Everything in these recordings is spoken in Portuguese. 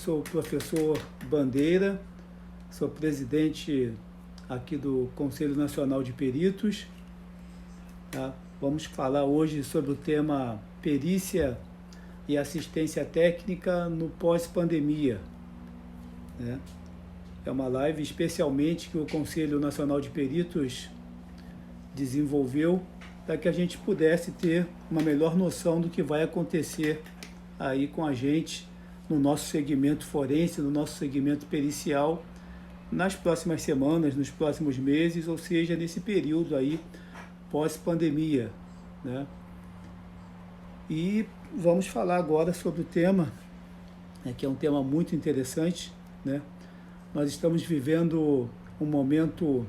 sou o professor Bandeira, sou presidente aqui do Conselho Nacional de Peritos. Tá? Vamos falar hoje sobre o tema perícia e assistência técnica no pós-pandemia. Né? É uma live especialmente que o Conselho Nacional de Peritos desenvolveu para que a gente pudesse ter uma melhor noção do que vai acontecer aí com a gente no nosso segmento forense, no nosso segmento pericial, nas próximas semanas, nos próximos meses, ou seja, nesse período aí pós-pandemia, né? E vamos falar agora sobre o tema, que é um tema muito interessante, né? Nós estamos vivendo um momento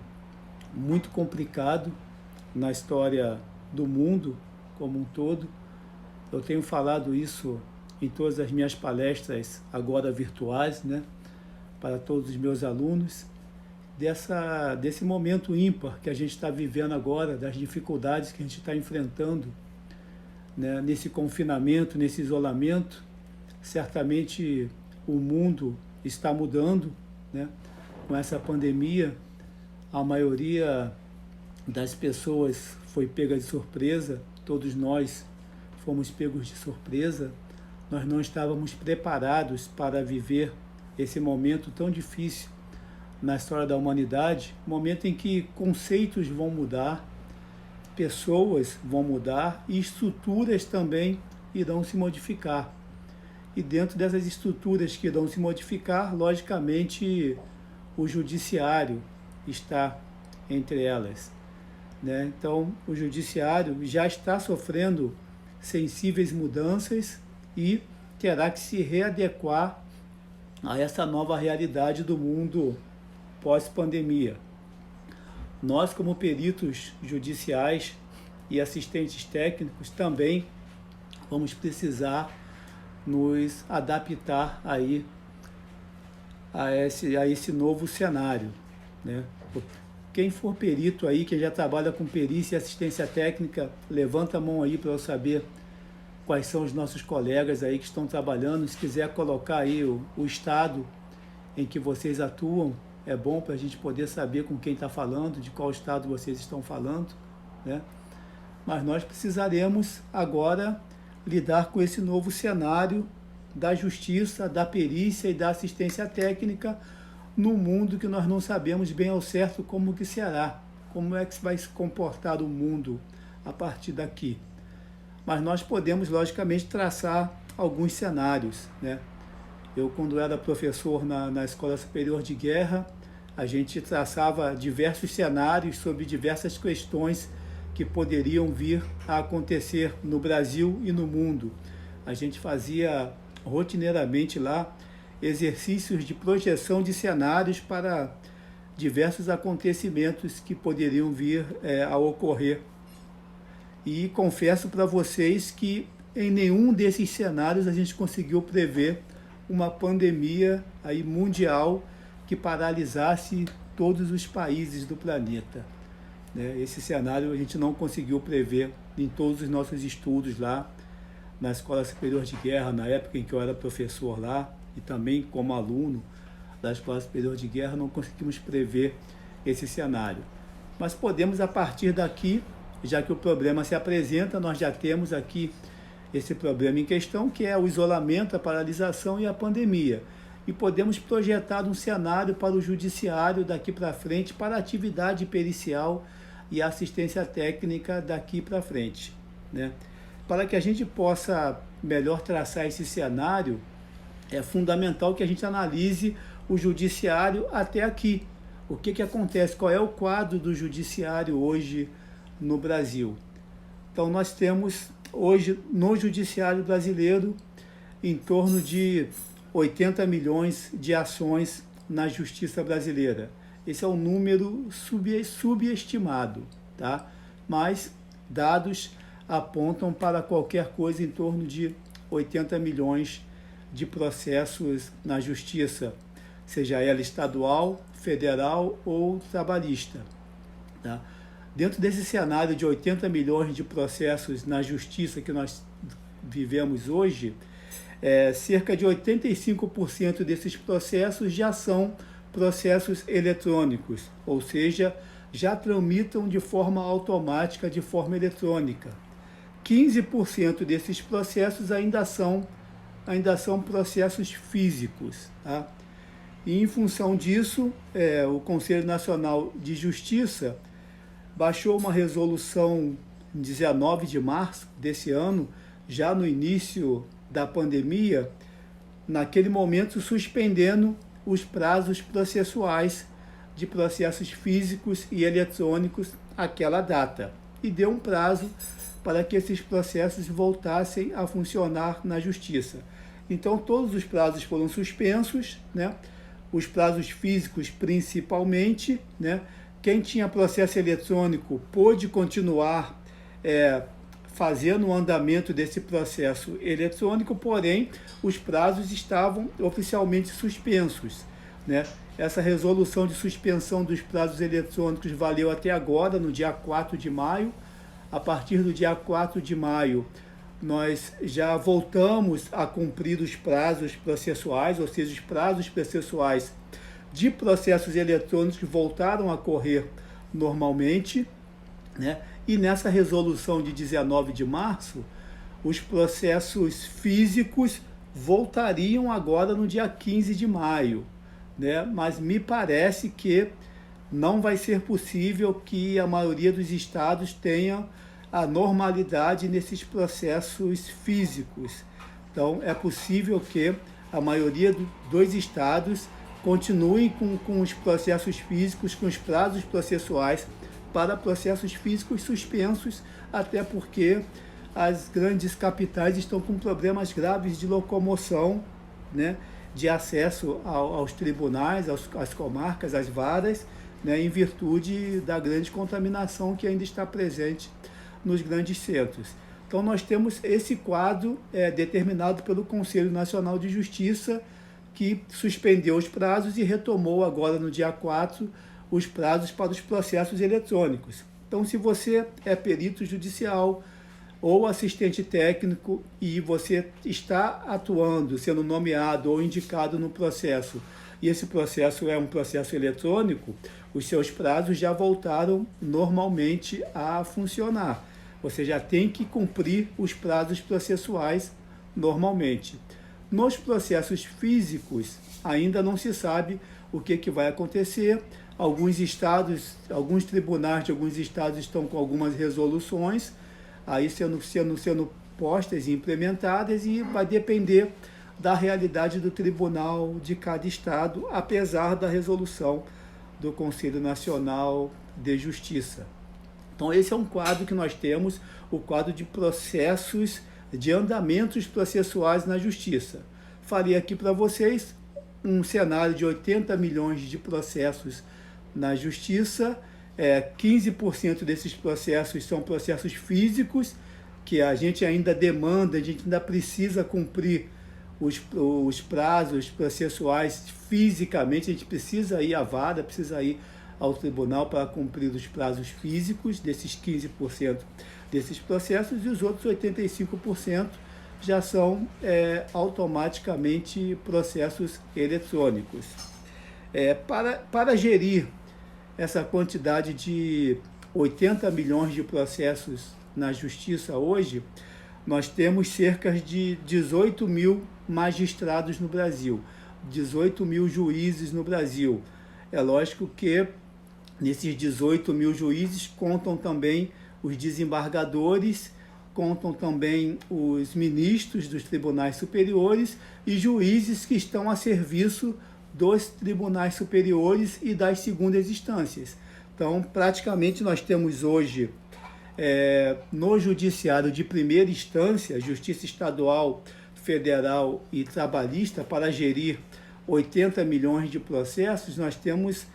muito complicado na história do mundo como um todo. Eu tenho falado isso em todas as minhas palestras, agora virtuais, né, para todos os meus alunos, desse momento ímpar que a gente está vivendo agora, das dificuldades que a gente está enfrentando, né, nesse confinamento, nesse isolamento. Certamente o mundo está mudando, né, com essa pandemia. A maioria das pessoas foi pega de surpresa, todos nós fomos pegos de surpresa. Nós não estávamos preparados para viver esse momento tão difícil na história da humanidade, momento em que conceitos vão mudar, pessoas vão mudar e estruturas também irão se modificar. E dentro dessas estruturas que irão se modificar, logicamente, o judiciário está entre elas, né? Então, o judiciário já está sofrendo sensíveis mudanças e terá que se readequar a essa nova realidade do mundo pós-pandemia. Nós, como peritos judiciais e assistentes técnicos, também vamos precisar nos adaptar aí a esse novo cenário, né? Quem for perito aí, quem já trabalha com perícia e assistência técnica, levanta a mão aí para eu saber quais são os nossos colegas aí que estão trabalhando. Se quiser colocar aí o estado em que vocês atuam, é bom para a gente poder saber com quem está falando, de qual estado vocês estão falando, né? Mas nós precisaremos agora lidar com esse novo cenário da justiça, da perícia e da assistência técnica num mundo que nós não sabemos bem ao certo como que será, como é que vai se comportar o mundo a partir daqui. Mas nós podemos, logicamente, traçar alguns cenários, né? Eu, quando era professor na Escola Superior de Guerra, a gente traçava diversos cenários sobre diversas questões que poderiam vir a acontecer no Brasil e no mundo. A gente fazia rotineiramente lá exercícios de projeção de cenários para diversos acontecimentos que poderiam vir a ocorrer. E confesso para vocês que em nenhum desses cenários a gente conseguiu prever uma pandemia aí mundial que paralisasse todos os países do planeta, né? Esse cenário a gente não conseguiu prever em todos os nossos estudos lá na Escola Superior de Guerra, na época em que eu era professor lá, e também como aluno da Escola Superior de Guerra, não conseguimos prever esse cenário. Mas podemos, a partir daqui, já que o problema se apresenta, nós já temos aqui esse problema em questão, que é o isolamento, a paralisação e a pandemia. E podemos projetar um cenário para o judiciário daqui para frente, para a atividade pericial e assistência técnica daqui para frente, né? Para que a gente possa melhor traçar esse cenário, é fundamental que a gente analise o judiciário até aqui. O que acontece? Qual é o quadro do judiciário hoje no Brasil? Então, nós temos hoje no judiciário brasileiro em torno de 80 milhões de ações na justiça brasileira. Esse é um número subestimado, tá? Mas dados apontam para qualquer coisa em torno de 80 milhões de processos na justiça, seja ela estadual, federal ou trabalhista, tá? Dentro desse cenário de 80 milhões de processos na justiça que nós vivemos hoje, cerca de 85% desses processos já são processos eletrônicos, ou seja, já tramitam de forma automática, de forma eletrônica. 15% desses processos ainda são processos físicos. Tá? E em função disso, o Conselho Nacional de Justiça baixou uma resolução em 19 de março desse ano, já no início da pandemia, naquele momento suspendendo os prazos processuais de processos físicos e eletrônicos àquela data. E deu um prazo para que esses processos voltassem a funcionar na Justiça. Então, todos os prazos foram suspensos, né? Os prazos físicos principalmente, né? Quem tinha processo eletrônico pôde continuar fazendo o andamento desse processo eletrônico, porém, os prazos estavam oficialmente suspensos, né? Essa resolução de suspensão dos prazos eletrônicos valeu até agora, no dia 4 de maio. A partir do dia 4 de maio, nós já voltamos a cumprir os prazos processuais, ou seja, os prazos processuais de processos eletrônicos voltaram a correr normalmente, né? E nessa resolução de 19 de março, os processos físicos voltariam agora no dia 15 de maio, né? Mas me parece que não vai ser possível que a maioria dos estados tenha a normalidade nesses processos físicos. Então, é possível que a maioria dos estados continuem com os processos físicos, com os prazos processuais para processos físicos suspensos, até porque as grandes capitais estão com problemas graves de locomoção, né, de acesso aos tribunais, às comarcas, às varas, né, em virtude da grande contaminação que ainda está presente nos grandes centros. Então, nós temos esse quadro determinado pelo Conselho Nacional de Justiça, que suspendeu os prazos e retomou agora no dia 4 os prazos para os processos eletrônicos. Então, se você é perito judicial ou assistente técnico e você está atuando, sendo nomeado ou indicado no processo, e esse processo é um processo eletrônico, os seus prazos já voltaram normalmente a funcionar. Você já tem que cumprir os prazos processuais normalmente. Nos processos físicos, ainda não se sabe o que vai acontecer. Alguns estados, alguns tribunais de alguns estados estão com algumas resoluções, aí sendo postas e implementadas, e vai depender da realidade do tribunal de cada estado, apesar da resolução do Conselho Nacional de Justiça. Então, esse é um quadro que nós temos, o quadro de processos, de andamentos processuais na Justiça. Falei aqui para vocês um cenário de 80 milhões de processos na Justiça, 15% desses processos são processos físicos, que a gente ainda demanda, a gente ainda precisa cumprir os prazos processuais fisicamente, a gente precisa ir à vara, precisa ir ao tribunal para cumprir os prazos físicos desses 15% desses processos, e os outros 85% já são automaticamente processos eletrônicos. Para gerir essa quantidade de 80 milhões de processos na Justiça hoje, nós temos cerca de 18 mil magistrados no Brasil, 18 mil juízes no Brasil. É lógico que nesses 18 mil juízes contam também os desembargadores, contam também os ministros dos tribunais superiores e juízes que estão a serviço dos tribunais superiores e das segundas instâncias. Então, praticamente nós temos hoje, no judiciário de primeira instância, Justiça Estadual, Federal e Trabalhista, para gerir 80 milhões de processos, nós temos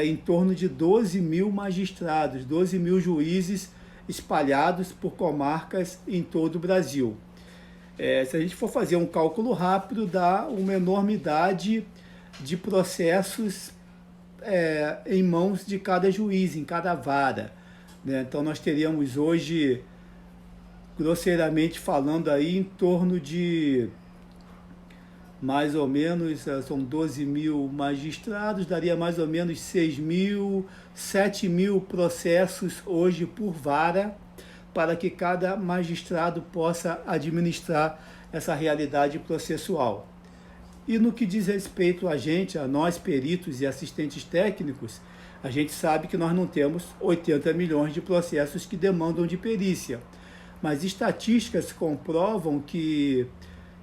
em torno de 12 mil magistrados, 12 mil juízes espalhados por comarcas em todo o Brasil. Se a gente for fazer um cálculo rápido, dá uma enormidade de processos em mãos de cada juiz, em cada vara, né? Então nós teríamos hoje, grosseiramente falando, aí em torno de mais ou menos, são 12 mil magistrados, daria mais ou menos 6 mil, 7 mil processos hoje por vara, para que cada magistrado possa administrar essa realidade processual. E no que diz respeito a nós peritos e assistentes técnicos, a gente sabe que nós não temos 80 milhões de processos que demandam de perícia, mas estatísticas comprovam que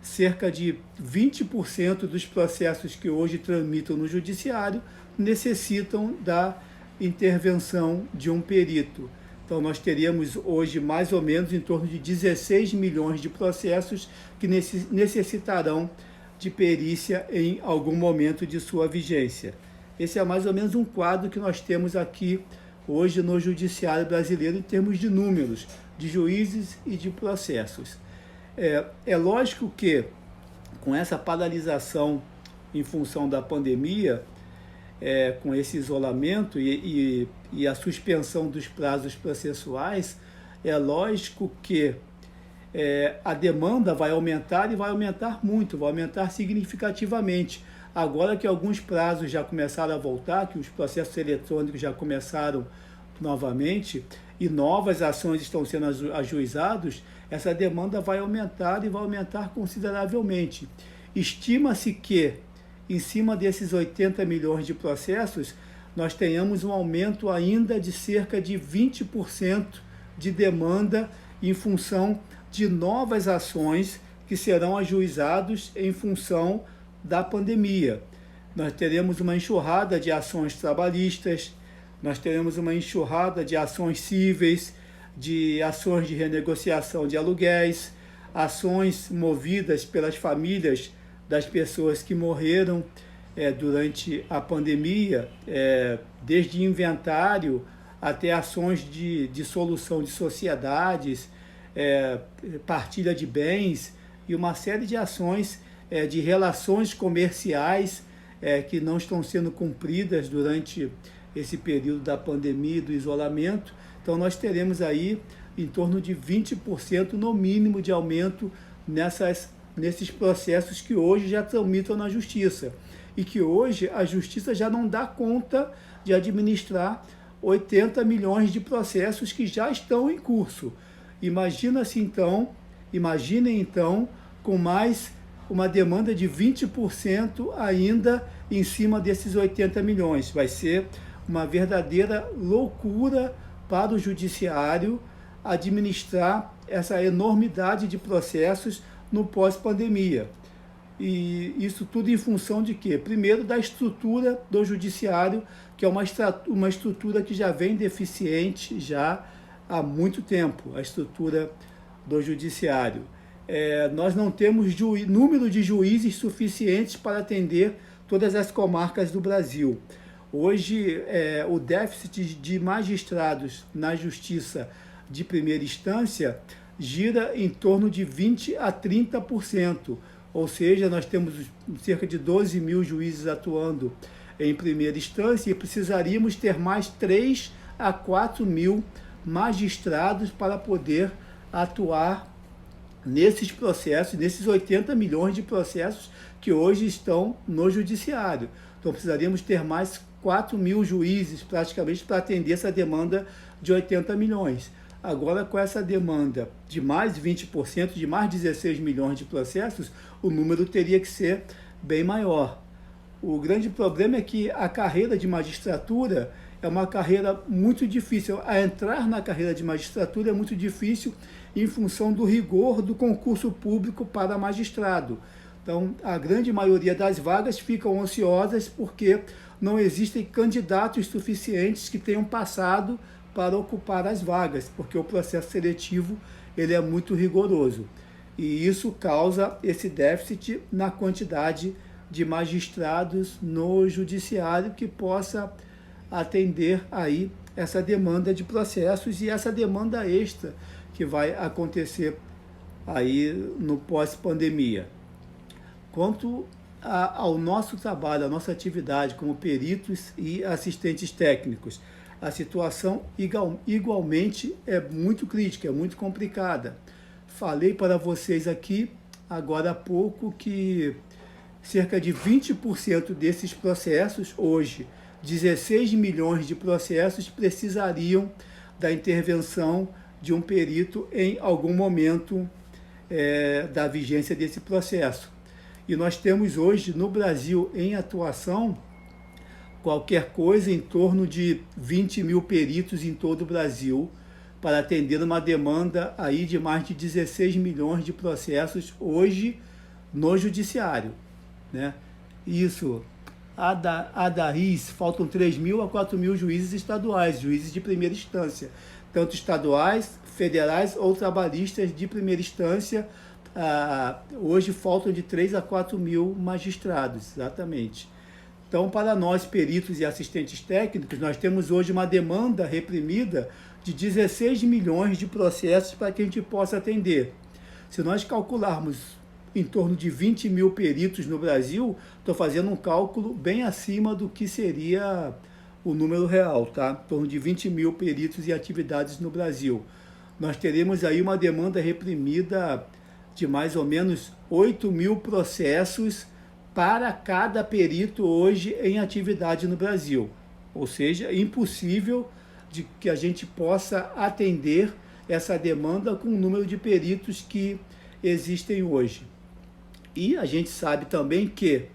cerca de 20% dos processos que hoje tramitam no judiciário necessitam da intervenção de um perito. Então, nós teríamos hoje mais ou menos em torno de 16 milhões de processos que necessitarão de perícia em algum momento de sua vigência. Esse é mais ou menos um quadro que nós temos aqui hoje no judiciário brasileiro em termos de números, de juízes e de processos. É lógico que, com essa paralisação em função da pandemia, com esse isolamento e a suspensão dos prazos processuais, é lógico que a demanda vai aumentar e vai aumentar muito, vai aumentar significativamente. Agora que alguns prazos já começaram a voltar, que os processos eletrônicos já começaram novamente e novas ações estão sendo ajuizados, essa demanda vai aumentar e vai aumentar consideravelmente. Estima-se que, em cima desses 80 milhões de processos, nós tenhamos um aumento ainda de cerca de 20% de demanda em função de novas ações que serão ajuizados em função da pandemia. Nós teremos uma enxurrada de ações trabalhistas, nós teremos uma enxurrada de ações cíveis, de ações de renegociação de aluguéis, ações movidas pelas famílias das pessoas que morreram durante a pandemia, desde inventário até ações de dissolução de sociedades, partilha de bens e uma série de ações de relações comerciais que não estão sendo cumpridas durante esse período da pandemia e do isolamento. Então nós teremos aí em torno de 20% no mínimo de aumento nesses processos que hoje já tramitam na justiça e que hoje a justiça já não dá conta de administrar 80 milhões de processos que já estão em curso. Imaginem então com mais uma demanda de 20% ainda em cima desses 80 milhões. Vai ser uma verdadeira loucura para o judiciário administrar essa enormidade de processos no pós-pandemia. E isso tudo em função de quê? Primeiro, da estrutura do judiciário, que é uma estrutura que já vem deficiente já há muito tempo, a estrutura do judiciário. Nós não temos número de juízes suficientes para atender todas as comarcas do Brasil. Hoje, o déficit de magistrados na justiça de primeira instância gira em torno de 20% a 30%, ou seja, nós temos cerca de 12 mil juízes atuando em primeira instância e precisaríamos ter mais 3 a 4 mil magistrados para poder atuar nesses processos, nesses 80 milhões de processos que hoje estão no judiciário. Então precisaríamos ter mais 4 mil juízes praticamente para atender essa demanda de 80 milhões. Agora, com essa demanda de mais 20%, de mais 16 milhões de processos, o número teria que ser bem maior. O grande problema é que a carreira de magistratura é uma carreira muito difícil. A entrar na carreira de magistratura é muito difícil em função do rigor do concurso público para magistrado. Então, a grande maioria das vagas ficam ociosas porque não existem candidatos suficientes que tenham passado para ocupar as vagas, porque o processo seletivo ele é muito rigoroso. E isso causa esse déficit na quantidade de magistrados no judiciário que possa atender aí essa demanda de processos e essa demanda extra que vai acontecer aí no pós-pandemia. Quanto ao nosso trabalho, à nossa atividade como peritos e assistentes técnicos, a situação igualmente é muito crítica, é muito complicada. Falei para vocês aqui, agora há pouco, que cerca de 20% desses processos, hoje, 16 milhões de processos, precisariam da intervenção de um perito em algum momento da vigência desse processo. E nós temos hoje no Brasil em atuação qualquer coisa em torno de 20 mil peritos em todo o Brasil para atender uma demanda aí de mais de 16 milhões de processos hoje no judiciário, né? Isso, ADARIS, faltam 3 mil a 4 mil juízes estaduais, juízes de primeira instância, tanto estaduais, federais ou trabalhistas de primeira instância. Hoje faltam de 3 a 4 mil magistrados, exatamente. Então, para nós, peritos e assistentes técnicos, nós temos hoje uma demanda reprimida de 16 milhões de processos para que a gente possa atender. Se nós calcularmos em torno de 20 mil peritos no Brasil, estou fazendo um cálculo bem acima do que seria o número real, tá? Em torno de 20 mil peritos e atividades no Brasil. Nós teremos aí uma demanda reprimida de mais ou menos 8 mil processos para cada perito hoje em atividade no Brasil. Ou seja, é impossível de que a gente possa atender essa demanda com o número de peritos que existem hoje. E a gente sabe também que,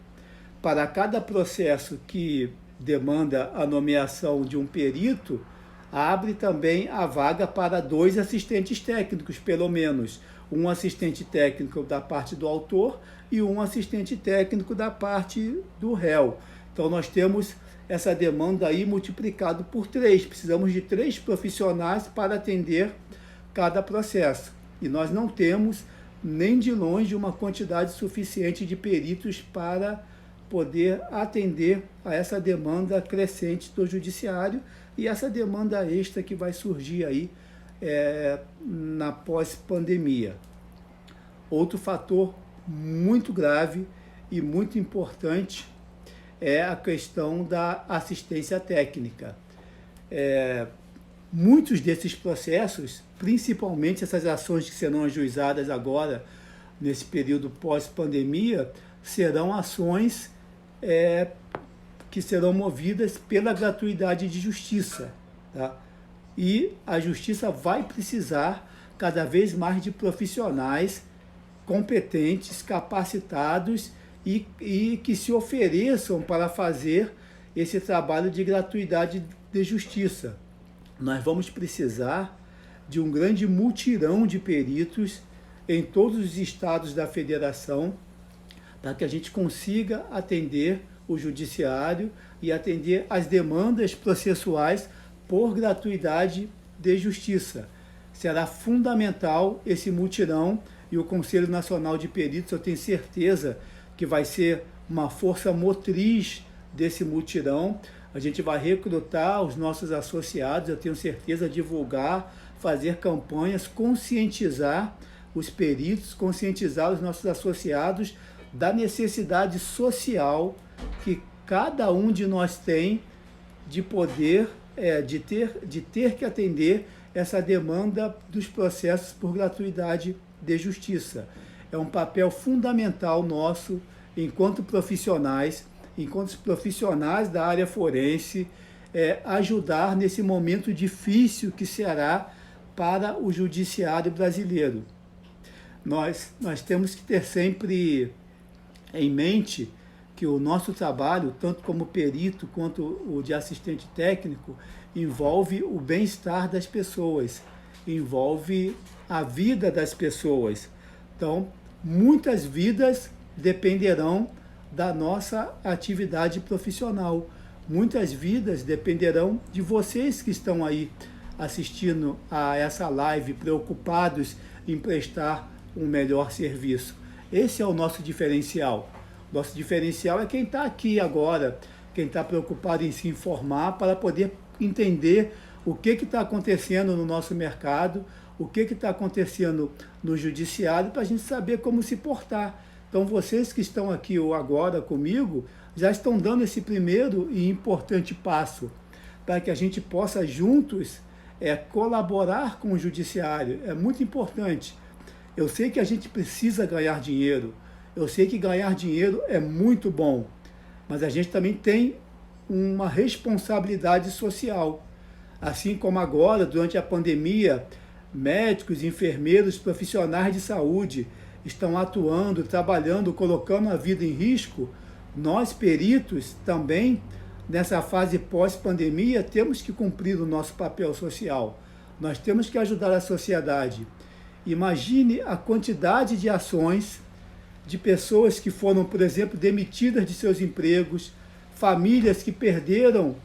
para cada processo que demanda a nomeação de um perito, abre também a vaga para 2 assistentes técnicos, pelo menos. Um assistente técnico da parte do autor e um assistente técnico da parte do réu. Então, nós temos essa demanda aí multiplicado por 3. Precisamos de 3 profissionais para atender cada processo. E nós não temos nem de longe uma quantidade suficiente de peritos para poder atender a essa demanda crescente do judiciário e essa demanda extra que vai surgir aí na pós-pandemia. Outro fator muito grave e muito importante é a questão da assistência técnica. Muitos desses processos, principalmente essas ações que serão ajuizadas agora, nesse período pós-pandemia, serão ações que serão movidas pela gratuidade de justiça, tá? E a justiça vai precisar cada vez mais de profissionais competentes, capacitados e que se ofereçam para fazer esse trabalho de gratuidade de justiça. Nós vamos precisar de um grande mutirão de peritos em todos os estados da federação para que a gente consiga atender o judiciário e atender as demandas processuais por gratuidade de justiça. Será fundamental esse mutirão e o Conselho Nacional de Peritos, eu tenho certeza que vai ser uma força motriz desse mutirão. A gente vai recrutar os nossos associados, eu tenho certeza, divulgar, fazer campanhas, conscientizar os peritos, conscientizar os nossos associados da necessidade social que cada um de nós tem de poder, de ter que atender essa demanda dos processos por gratuidade de justiça. É um papel fundamental nosso enquanto profissionais da área forense, ajudar nesse momento difícil que será para o judiciário brasileiro. Nós temos que ter sempre em mente que o nosso trabalho, tanto como perito quanto o de assistente técnico, envolve o bem-estar das pessoas, envolve a vida das pessoas. Então, muitas vidas dependerão da nossa atividade profissional. Muitas vidas dependerão de vocês que estão aí assistindo a essa live, preocupados em prestar um melhor serviço. Esse é o nosso diferencial. Nosso diferencial é quem está aqui agora, quem está preocupado em se informar para poder entender o que está acontecendo no nosso mercado, o que está acontecendo no judiciário, para a gente saber como se portar. Então, vocês que estão aqui agora comigo, já estão dando esse primeiro e importante passo para que a gente possa juntos colaborar com o judiciário. É muito importante. Eu sei que a gente precisa ganhar dinheiro, Eu sei que ganhar dinheiro é muito bom, mas a gente também tem uma responsabilidade social. Assim como agora, durante a pandemia, médicos, enfermeiros, profissionais de saúde estão atuando, trabalhando, colocando a vida em risco, nós, peritos, também, nessa fase pós-pandemia, temos que cumprir o nosso papel social. Nós temos que ajudar a sociedade. Imagine a quantidade de ações de pessoas que foram, por exemplo, demitidas de seus empregos, famílias que perderam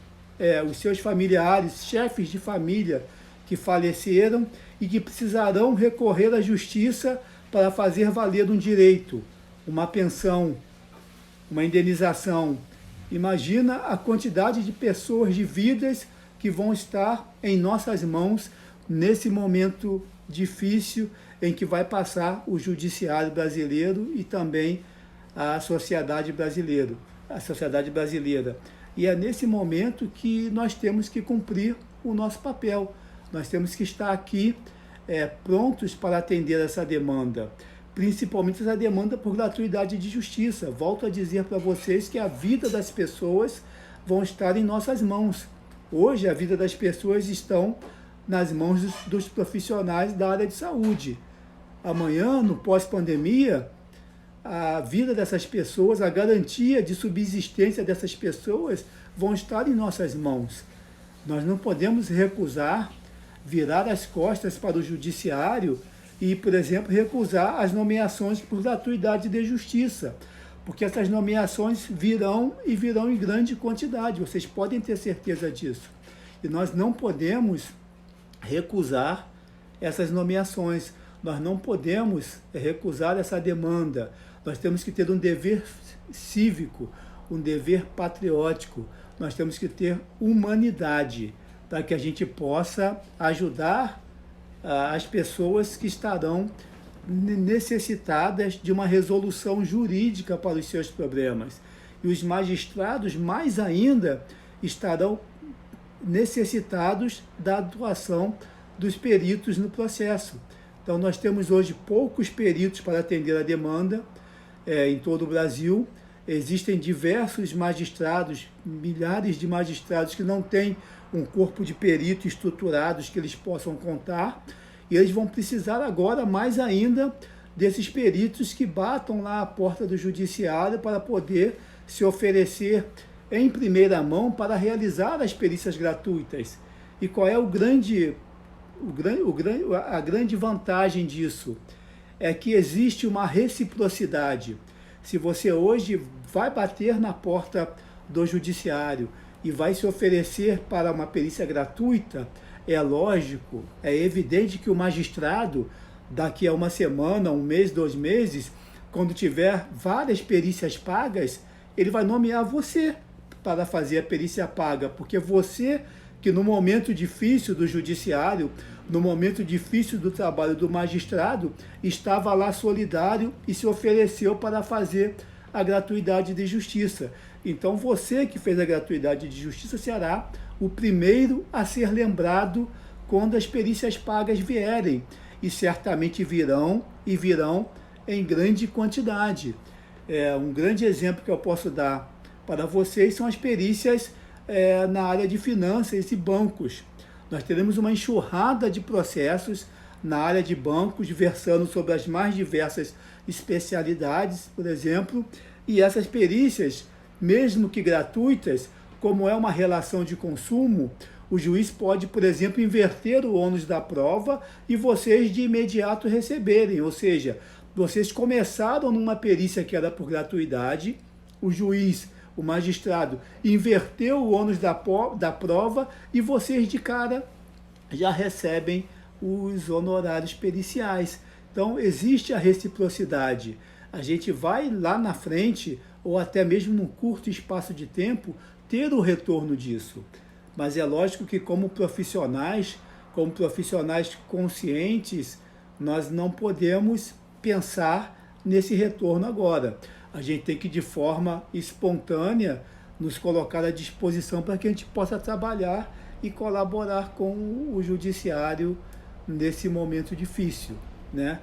os seus familiares, chefes de família que faleceram e que precisarão recorrer à justiça para fazer valer um direito, uma pensão, uma indenização. Imagina a quantidade de pessoas, de vidas que vão estar em nossas mãos nesse momento difícil em que vai passar o judiciário brasileiro e também a sociedade brasileira. E é nesse momento que nós temos que cumprir o nosso papel. Nós temos que estar aqui prontos para atender essa demanda, principalmente essa demanda por gratuidade de justiça. Volto a dizer para vocês que a vida das pessoas vão estar em nossas mãos. Hoje, a vida das pessoas estão nas mãos dos profissionais da área de saúde. Amanhã, no pós-pandemia, a vida dessas pessoas, a garantia de subsistência dessas pessoas vão estar em nossas mãos. Nós não podemos recusar, virar as costas para o judiciário e, por exemplo, recusar as nomeações por gratuidade de justiça, porque essas nomeações virão e virão em grande quantidade, vocês podem ter certeza disso. E nós não podemos recusar essas nomeações, nós não podemos recusar essa demanda. Nós temos que ter um dever cívico, um dever patriótico, nós temos que ter humanidade para que a gente possa ajudar as pessoas que estarão necessitadas de uma resolução jurídica para os seus problemas. E os magistrados, mais ainda, estarão necessitados da atuação dos peritos no processo. Então, nós temos hoje poucos peritos para atender a demanda em todo o Brasil. Existem diversos magistrados, milhares de magistrados que não têm um corpo de peritos estruturados que eles possam contar, e eles vão precisar agora, mais ainda, desses peritos que batam lá à porta do judiciário para poder se oferecer em primeira mão para realizar as perícias gratuitas. E qual é a grande vantagem disso? É que existe uma reciprocidade. Se você hoje vai bater na porta do judiciário e vai se oferecer para uma perícia gratuita, é lógico, é evidente que o magistrado, daqui a uma semana, um mês, 2 meses, quando tiver várias perícias pagas, ele vai nomear você para fazer a perícia paga, porque você que no momento difícil do judiciário, no momento difícil do trabalho do magistrado, estava lá solidário e se ofereceu para fazer a gratuidade de justiça. Então você que fez a gratuidade de justiça será o primeiro a ser lembrado quando as perícias pagas vierem, e certamente virão em grande quantidade. Um grande exemplo que eu posso dar para vocês são as perícias na área de finanças e bancos. Nós teremos uma enxurrada de processos na área de bancos, versando sobre as mais diversas especialidades, por exemplo, e essas perícias, mesmo que gratuitas, como é uma relação de consumo, o juiz pode, por exemplo, inverter o ônus da prova e vocês de imediato receberem, ou seja, vocês começaram numa perícia que era por gratuidade, o juiz, o magistrado, inverteu o ônus da prova e vocês de cara já recebem os honorários periciais. Então, existe a reciprocidade. A gente vai lá na frente, ou até mesmo num curto espaço de tempo, ter o retorno disso. Mas é lógico que como profissionais conscientes, nós não podemos pensar nesse retorno agora. A gente tem que, de forma espontânea, nos colocar à disposição para que a gente possa trabalhar e colaborar com o judiciário nesse momento difícil, né?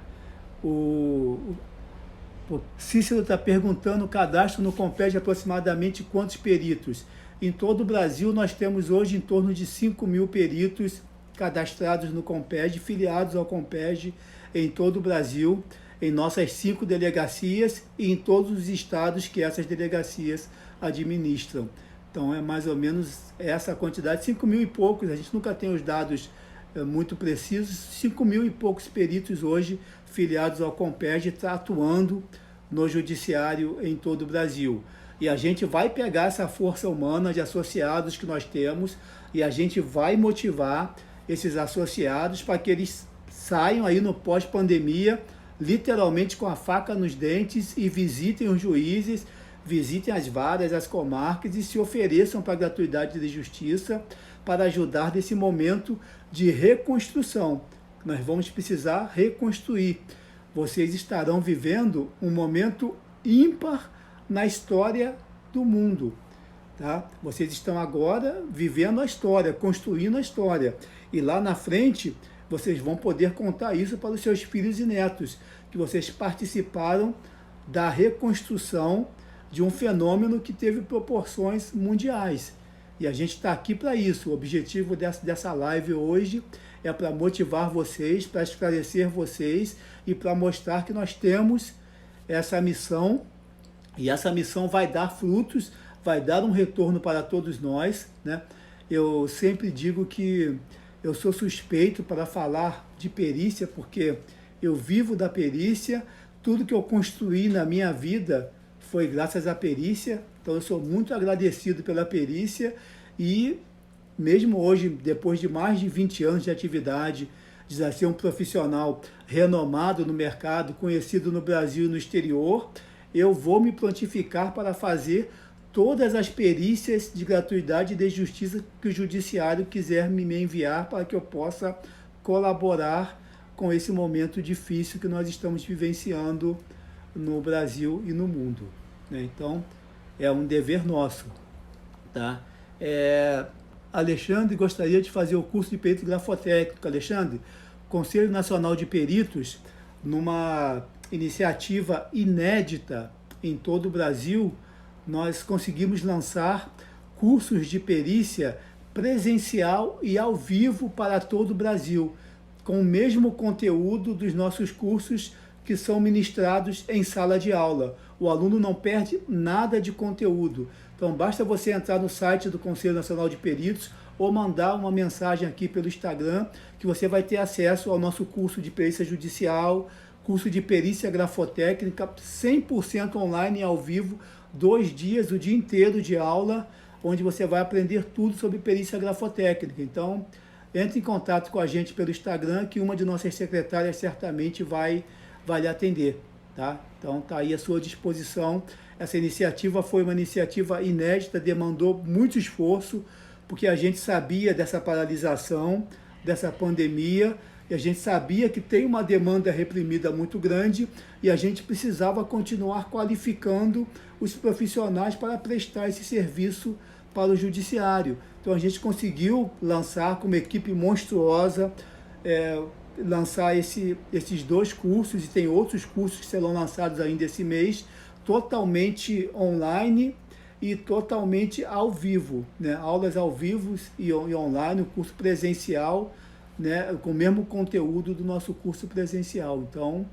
Pô, Cícero está perguntando, o cadastro no Comped aproximadamente quantos peritos? Em todo o Brasil nós temos hoje em torno de 5.000 peritos cadastrados no Comped, filiados ao Comped em todo o Brasil, em nossas 5 delegacias e em todos os estados que essas delegacias administram. Então é mais ou menos essa quantidade, 5.000 e poucos, a gente nunca tem os dados muito precisos, 5.000 e poucos peritos hoje filiados ao Comped atuando no judiciário em todo o Brasil. E a gente vai pegar essa força humana de associados que nós temos e a gente vai motivar esses associados para que eles saiam aí no pós-pandemia, literalmente com a faca nos dentes e visitem os juízes, visitem as varas, as comarcas e se ofereçam para a gratuidade de justiça para ajudar nesse momento de reconstrução. Nós vamos precisar reconstruir. Vocês estarão vivendo um momento ímpar na história do mundo. Tá? Vocês estão agora vivendo a história, construindo a história. E lá na frente, vocês vão poder contar isso para os seus filhos e netos, que vocês participaram da reconstrução de um fenômeno que teve proporções mundiais. E a gente está aqui para isso. O objetivo dessa live hoje é para motivar vocês, para esclarecer vocês e para mostrar que nós temos essa missão e essa missão vai dar frutos, vai dar um retorno para todos nós, né? Eu sempre digo que eu sou suspeito para falar de perícia, porque eu vivo da perícia, tudo que eu construí na minha vida foi graças à perícia, então eu sou muito agradecido pela perícia e mesmo hoje, depois de mais de 20 anos de atividade, de ser um profissional renomado no mercado, conhecido no Brasil e no exterior, eu vou me prontificar para fazer todas as perícias de gratuidade e de justiça que o judiciário quiser me enviar para que eu possa colaborar com esse momento difícil que nós estamos vivenciando no Brasil e no mundo. Então, é um dever nosso. Tá? Alexandre gostaria de fazer o curso de perito grafotécnico. Alexandre, o Conselho Nacional de Peritos, numa iniciativa inédita em todo o Brasil, nós conseguimos lançar cursos de perícia presencial e ao vivo para todo o Brasil, com o mesmo conteúdo dos nossos cursos que são ministrados em sala de aula. O aluno não perde nada de conteúdo. Então, basta você entrar no site do Conselho Nacional de Peritos ou mandar uma mensagem aqui pelo Instagram que você vai ter acesso ao nosso curso de perícia judicial, curso de perícia grafotécnica, 100% online e ao vivo, 2 dias, o dia inteiro de aula, onde você vai aprender tudo sobre perícia grafotécnica. Então, entre em contato com a gente pelo Instagram, que uma de nossas secretárias certamente vai lhe atender. Tá? Então, está aí à sua disposição. Essa iniciativa foi uma iniciativa inédita, demandou muito esforço, porque a gente sabia dessa paralisação, dessa pandemia, e a gente sabia que tem uma demanda reprimida muito grande e a gente precisava continuar qualificando os profissionais para prestar esse serviço para o judiciário. Então a gente conseguiu lançar com uma equipe monstruosa, lançar esses 2 cursos, e tem outros cursos que serão lançados ainda esse mês, totalmente online e totalmente ao vivo, né? Aulas ao vivo e online, o curso presencial, né, com o mesmo conteúdo do nosso curso presencial. Então,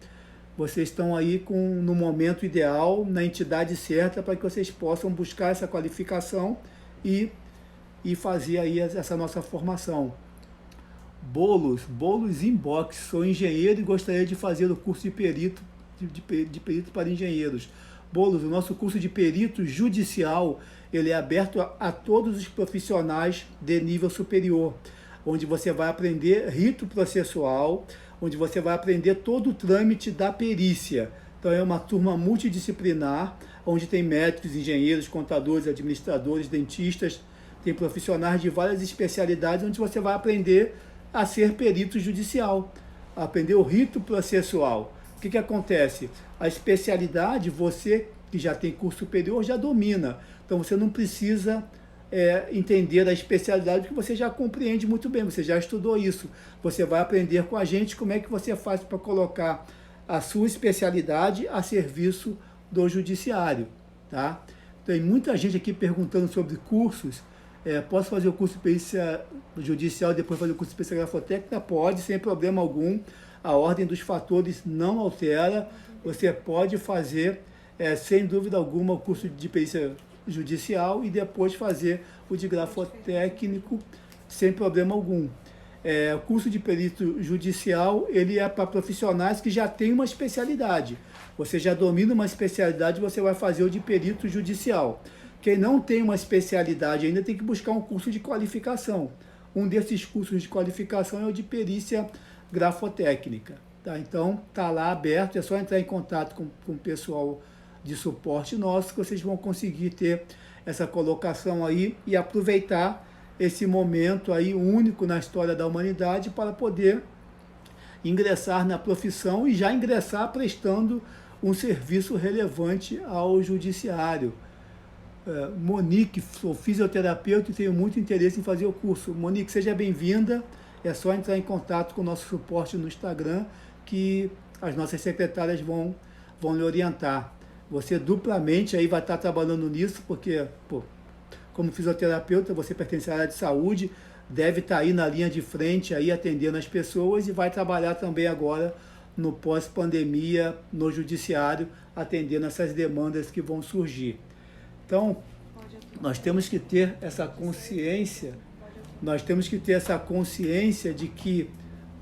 vocês estão aí no momento ideal, na entidade certa, para que vocês possam buscar essa qualificação e fazer aí essa nossa formação. Bolos Inbox, sou engenheiro e gostaria de fazer o curso de perito, de perito para engenheiros. Bolos, o nosso curso de perito judicial, ele é aberto a todos os profissionais de nível superior, onde você vai aprender rito processual, onde você vai aprender todo o trâmite da perícia. Então é uma turma multidisciplinar, onde tem médicos, engenheiros, contadores, administradores, dentistas, tem profissionais de várias especialidades, onde você vai aprender a ser perito judicial, aprender o rito processual. O que acontece? A especialidade, você que já tem curso superior, já domina. Então você não precisa entender a especialidade, porque você já compreende muito bem, você já estudou isso. Você vai aprender com a gente como é que você faz para colocar a sua especialidade a serviço do judiciário, tá? Tem muita gente aqui perguntando sobre cursos. Posso fazer o curso de perícia judicial e depois fazer o curso de perícia grafotécnica? Pode, sem problema algum. A ordem dos fatores não altera. Você pode fazer, sem dúvida alguma, o curso de perícia judicial e depois fazer o de grafotécnico sem problema algum. O curso de perito judicial, ele é para profissionais que já têm uma especialidade. Você já domina uma especialidade, você vai fazer o de perito judicial. Quem não tem uma especialidade ainda tem que buscar um curso de qualificação. Um desses cursos de qualificação é o de perícia grafotécnica. Tá? Então, está lá aberto, é só entrar em contato com o pessoal de suporte nosso que vocês vão conseguir ter essa colocação aí e aproveitar esse momento aí único na história da humanidade para poder ingressar na profissão e já ingressar prestando um serviço relevante ao judiciário. Monique, sou fisioterapeuta e tenho muito interesse em fazer o curso. Monique, seja bem-vinda. É só entrar em contato com o nosso suporte no Instagram que as nossas secretárias vão lhe orientar. Você duplamente aí vai estar trabalhando nisso, porque, como fisioterapeuta, você pertence à área de saúde, deve estar aí na linha de frente, aí atendendo as pessoas e vai trabalhar também agora no pós-pandemia, no judiciário, atendendo essas demandas que vão surgir. Então, nós temos que ter essa consciência, de que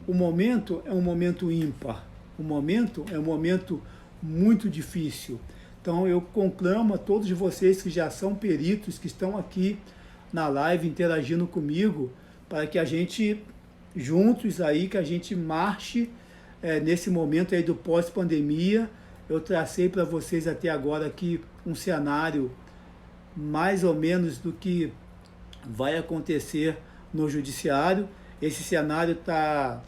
o momento é um momento ímpar, o momento é um momento muito difícil. Então, eu conclamo a todos vocês que já são peritos, que estão aqui na live interagindo comigo, para que a gente, juntos aí, que a gente marche nesse momento aí do pós-pandemia. Eu tracei para vocês até agora aqui um cenário mais ou menos do que vai acontecer no judiciário. Esse cenário está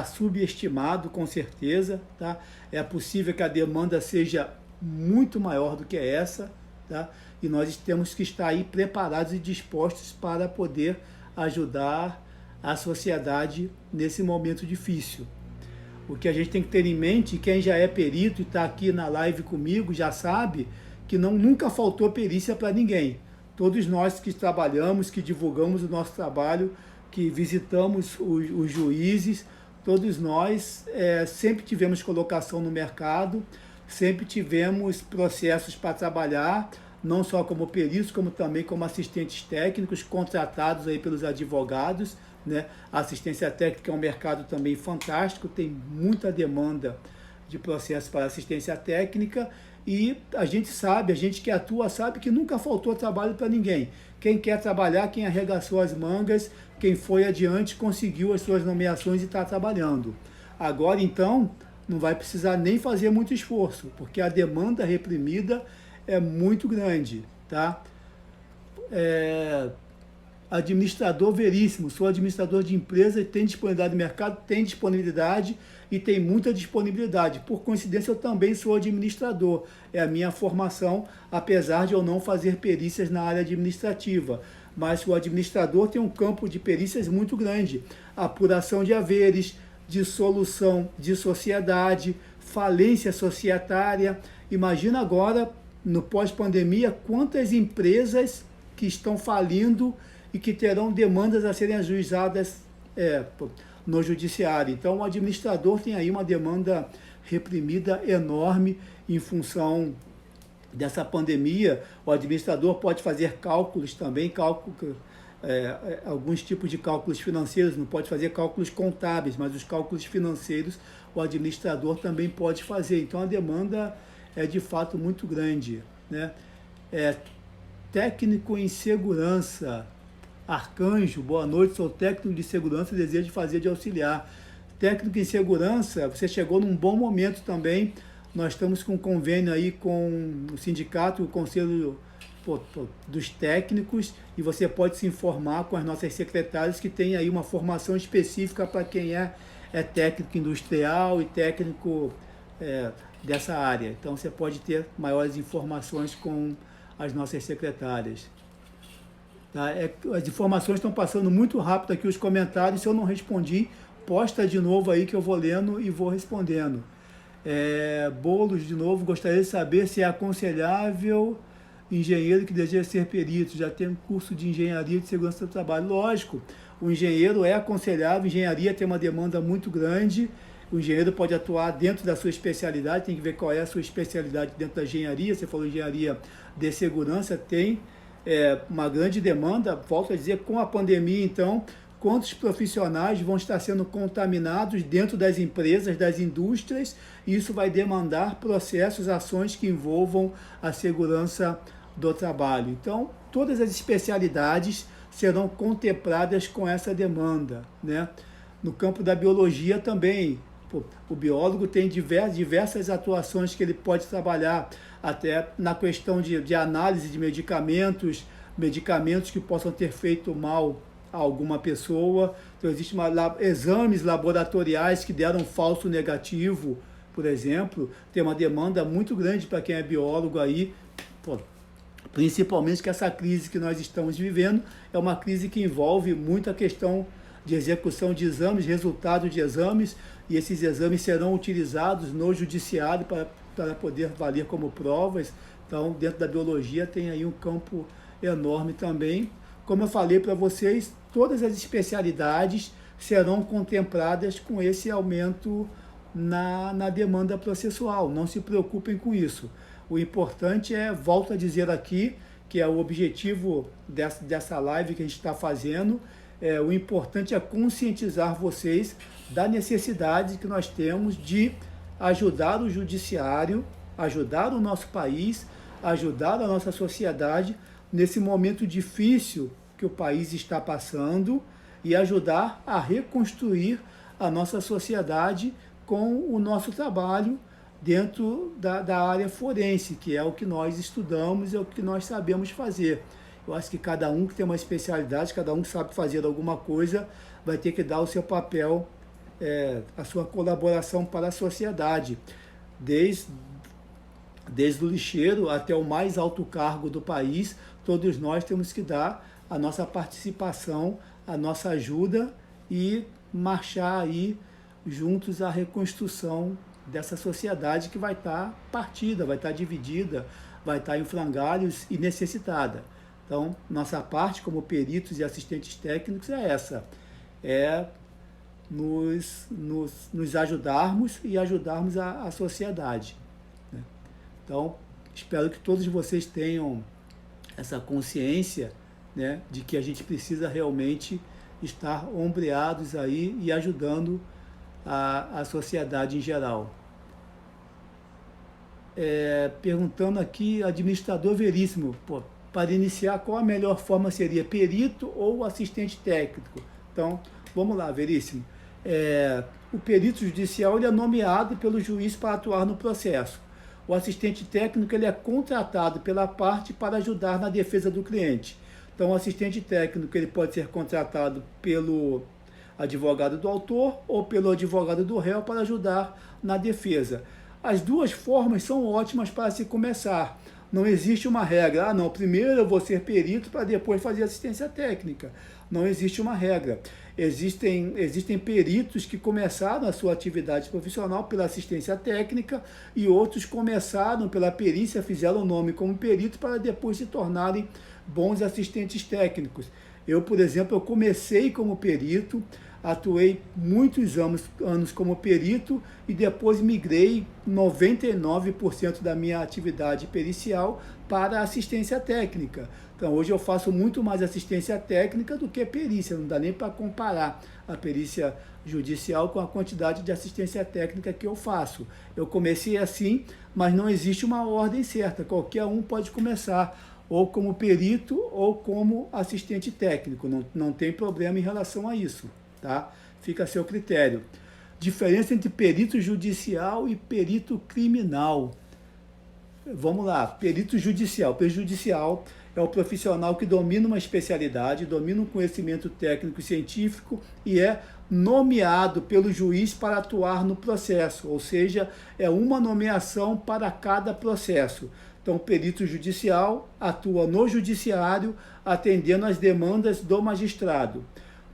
subestimado, com certeza. Tá? É possível que a demanda seja muito maior do que essa, tá? E nós temos que estar aí preparados e dispostos para poder ajudar a sociedade nesse momento difícil. O que a gente tem que ter em mente, quem já é perito e está aqui na live comigo já sabe que nunca faltou perícia para ninguém. Todos nós que trabalhamos, que divulgamos o nosso trabalho, que visitamos os juízes, todos nós sempre tivemos colocação no mercado, sempre tivemos processos para trabalhar, não só como peritos, como também como assistentes técnicos, contratados aí pelos advogados, né? A assistência técnica é um mercado também fantástico, tem muita demanda de processos para assistência técnica e a gente sabe, a gente que atua sabe que nunca faltou trabalho para ninguém. Quem quer trabalhar, quem arregaçou as mangas, quem foi adiante, conseguiu as suas nomeações e está trabalhando. Agora, então, não vai precisar nem fazer muito esforço, porque a demanda reprimida é muito grande, tá? Administrador veríssimo, sou administrador de empresa e tem disponibilidade no mercado, tem disponibilidade e tem muita disponibilidade. Por coincidência, eu também sou administrador, é a minha formação, apesar de eu não fazer perícias na área administrativa. Mas o administrador tem um campo de perícias muito grande, apuração de haveres, dissolução de sociedade, falência societária. Imagina agora, no pós-pandemia, quantas empresas que estão falindo e que terão demandas a serem ajuizadas no judiciário. Então, o administrador tem aí uma demanda reprimida enorme em função dessa pandemia. O administrador pode fazer cálculos também, alguns tipos de cálculos financeiros, não pode fazer cálculos contábeis, mas os cálculos financeiros o administrador também pode fazer. Então, a demanda é de fato muito grande, né? Técnico em segurança, Arcanjo, boa noite, sou técnico de segurança e desejo fazer de auxiliar. Técnico em segurança, você chegou num bom momento também. Nós estamos com um convênio aí com o sindicato, o conselho dos técnicos, e você pode se informar com as nossas secretárias que tem aí uma formação específica para quem é técnico industrial e técnico dessa área. Então você pode ter maiores informações com as nossas secretárias. Tá? As informações estão passando muito rápido aqui, os comentários. Se eu não respondi, posta de novo aí que eu vou lendo e vou respondendo. Boulos, de novo, gostaria de saber se é aconselhável engenheiro que deseja ser perito, já tem um curso de engenharia de segurança do trabalho. Lógico, o engenheiro é aconselhável, engenharia tem uma demanda muito grande, o engenheiro pode atuar dentro da sua especialidade, tem que ver qual é a sua especialidade dentro da engenharia. Você falou engenharia de segurança, tem uma grande demanda. Volto a dizer, com a pandemia, então, quantos profissionais vão estar sendo contaminados dentro das empresas, das indústrias, e isso vai demandar processos, ações que envolvam a segurança do trabalho. Então, todas as especialidades serão contempladas com essa demanda, né? No campo da biologia também, o biólogo tem diversas atuações que ele pode trabalhar, até na questão de análise de medicamentos que possam ter feito mal a alguma pessoa. Então, existem exames laboratoriais que deram falso negativo, por exemplo. Tem uma demanda muito grande para quem é biólogo aí, principalmente que essa crise que nós estamos vivendo é uma crise que envolve muita questão de execução de exames, resultado de exames, e esses exames serão utilizados no judiciário para poder valer como provas. Então, dentro da biologia tem aí um campo enorme também. Como eu falei para vocês, todas as especialidades serão contempladas com esse aumento na demanda processual. Não se preocupem com isso. O importante volto a dizer aqui, que é o objetivo dessa live que a gente está fazendo, o importante é conscientizar vocês da necessidade que nós temos de ajudar o judiciário, ajudar o nosso país, ajudar a nossa sociedade nesse momento difícil que o país está passando e ajudar a reconstruir a nossa sociedade com o nosso trabalho dentro da área forense, que é o que nós estudamos, é o que nós sabemos fazer. Eu acho que cada um que tem uma especialidade, cada um que sabe fazer alguma coisa, vai ter que dar o seu papel, a sua colaboração para a sociedade, desde o lixeiro até o mais alto cargo do país. Todos nós temos que dar a nossa participação, a nossa ajuda e marchar aí juntos à reconstrução dessa sociedade que vai estar partida, vai estar dividida, vai estar em frangalhos e necessitada. Então, nossa parte como peritos e assistentes técnicos é essa, nos ajudarmos e ajudarmos a sociedade, né? Então, espero que todos vocês tenham essa consciência, né, de que a gente precisa realmente estar ombreados aí e ajudando a sociedade em geral. Perguntando aqui, administrador Veríssimo, para iniciar, qual a melhor forma seria, perito ou assistente técnico? Então, vamos lá, Veríssimo. O perito judicial ele é nomeado pelo juiz para atuar no processo. O assistente técnico ele é contratado pela parte para ajudar na defesa do cliente. Então, o assistente técnico ele pode ser contratado pelo advogado do autor ou pelo advogado do réu para ajudar na defesa. As duas formas são ótimas para se começar. Não existe uma regra, não, primeiro eu vou ser perito para depois fazer assistência técnica. Não existe uma regra. Existem peritos que começaram a sua atividade profissional pela assistência técnica e outros começaram pela perícia, fizeram o nome como perito para depois se tornarem bons assistentes técnicos. Eu, por exemplo, eu comecei como perito, atuei muitos anos como perito e depois migrei 99% da minha atividade pericial para assistência técnica. Então, hoje eu faço muito mais assistência técnica do que perícia, não dá nem para comparar a perícia judicial com a quantidade de assistência técnica que eu faço. Eu comecei assim, mas não existe uma ordem certa, qualquer um pode começar ou como perito ou como assistente técnico, não tem problema em relação a isso, tá? Fica a seu critério. Diferença entre perito judicial e perito criminal. Vamos lá, perito judicial. Perito judicial é o profissional que domina uma especialidade, domina um conhecimento técnico e científico e é nomeado pelo juiz para atuar no processo, ou seja, é uma nomeação para cada processo. Então, o perito judicial atua no judiciário, atendendo às demandas do magistrado.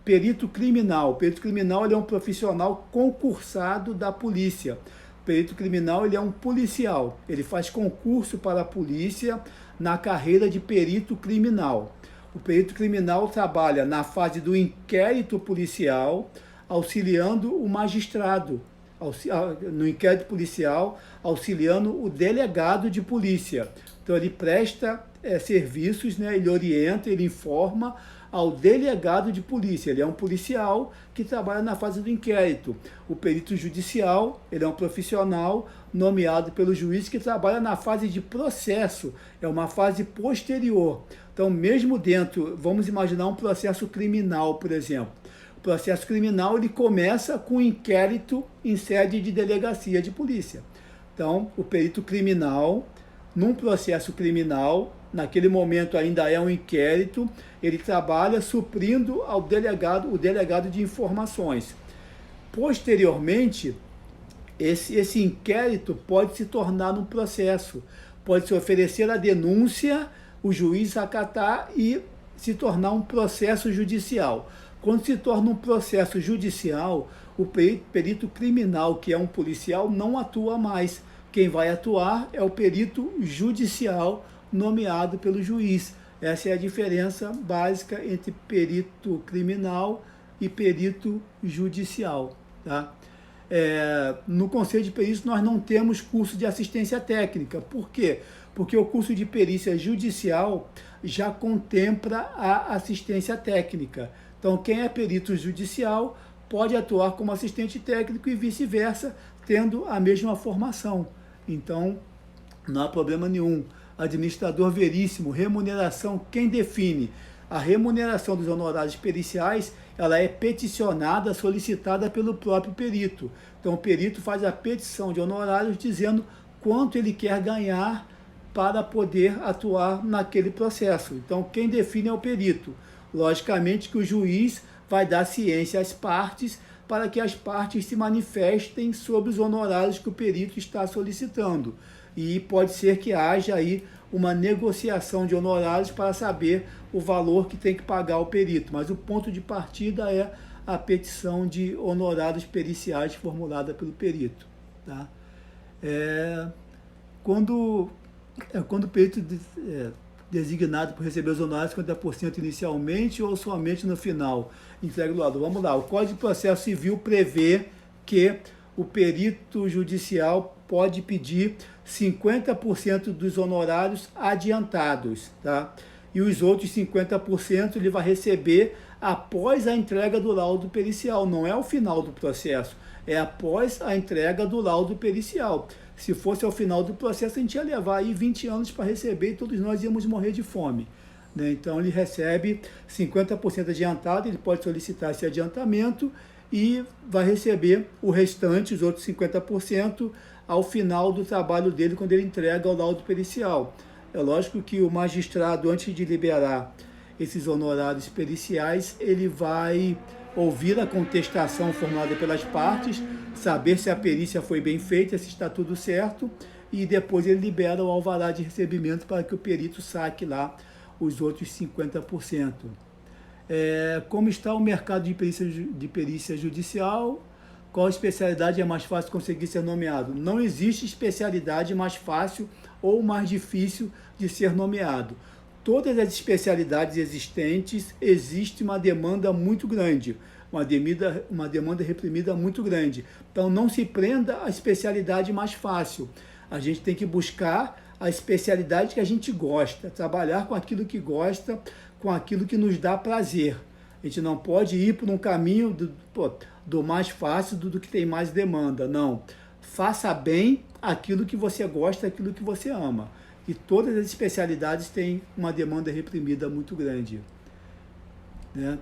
Perito criminal. O perito criminal ele é um profissional concursado da polícia. O perito criminal ele é um policial, ele faz concurso para a polícia na carreira de perito criminal. O perito criminal trabalha na fase do inquérito policial, auxiliando o magistrado, no inquérito policial, auxiliando o delegado de polícia. Então ele presta serviços, né? Ele orienta, ele informa ao delegado de polícia. Ele é um policial que trabalha na fase do inquérito. O perito judicial, ele é um profissional nomeado pelo juiz que trabalha na fase de processo, é uma fase posterior. Então, mesmo dentro, vamos imaginar um processo criminal, por exemplo. O processo criminal ele começa com um inquérito em sede de delegacia de polícia. Então, o perito criminal, num processo criminal, naquele momento ainda é um inquérito, ele trabalha suprindo ao delegado, o delegado de informações. Posteriormente, esse inquérito pode se tornar um processo, pode se oferecer a denúncia, o juiz acatar e se tornar um processo judicial. Quando se torna um processo judicial, o perito criminal, que é um policial, não atua mais. Quem vai atuar é o perito judicial nomeado pelo juiz. Essa é a diferença básica entre perito criminal e perito judicial. Tá? No Conselho de Perícia nós não temos curso de assistência técnica. Por quê? Porque o curso de perícia judicial já contempla a assistência técnica. Então, quem é perito judicial pode atuar como assistente técnico e vice-versa, tendo a mesma formação. Então, não há problema nenhum. Administrador veríssimo, remuneração, quem define? A remuneração dos honorários periciais, ela é peticionada, solicitada pelo próprio perito. Então, o perito faz a petição de honorários dizendo quanto ele quer ganhar para poder atuar naquele processo. Então, quem define é o perito. Logicamente que o juiz vai dar ciência às partes para que as partes se manifestem sobre os honorários que o perito está solicitando. E pode ser que haja aí uma negociação de honorários para saber o valor que tem que pagar o perito. Mas o ponto de partida é a petição de honorários periciais formulada pelo perito. Tá? Quando o perito designado por receber os honorários 50% inicialmente ou somente no final, entrega do lado. Vamos lá, o Código de Processo Civil prevê que o perito judicial pode pedir 50% dos honorários adiantados, tá? E os outros 50% ele vai receber após a entrega do laudo pericial, não é ao final do processo, é após a entrega do laudo pericial. Se fosse ao final do processo, a gente ia levar aí 20 anos para receber e todos nós íamos morrer de fome. Né? Então, ele recebe 50% adiantado, ele pode solicitar esse adiantamento e vai receber o restante, os outros 50%, ao final do trabalho dele, quando ele entrega o laudo pericial. É lógico que o magistrado, antes de liberar esses honorários periciais, ele vai ouvir a contestação formulada pelas partes, saber se a perícia foi bem feita, se está tudo certo, e depois ele libera o alvará de recebimento para que o perito saque lá os outros 50%. Como está o mercado de perícia judicial? Qual especialidade é mais fácil conseguir ser nomeado? Não existe especialidade mais fácil ou mais difícil de ser nomeado. Todas as especialidades existentes, existe uma demanda muito grande, uma demanda reprimida muito grande. Então, não se prenda à especialidade mais fácil. A gente tem que buscar a especialidade que a gente gosta, trabalhar com aquilo que gosta, com aquilo que nos dá prazer. A gente não pode ir por um caminho do mais fácil, do que tem mais demanda. Não. Faça bem aquilo que você gosta, aquilo que você ama. E todas as especialidades têm uma demanda reprimida muito grande. Né?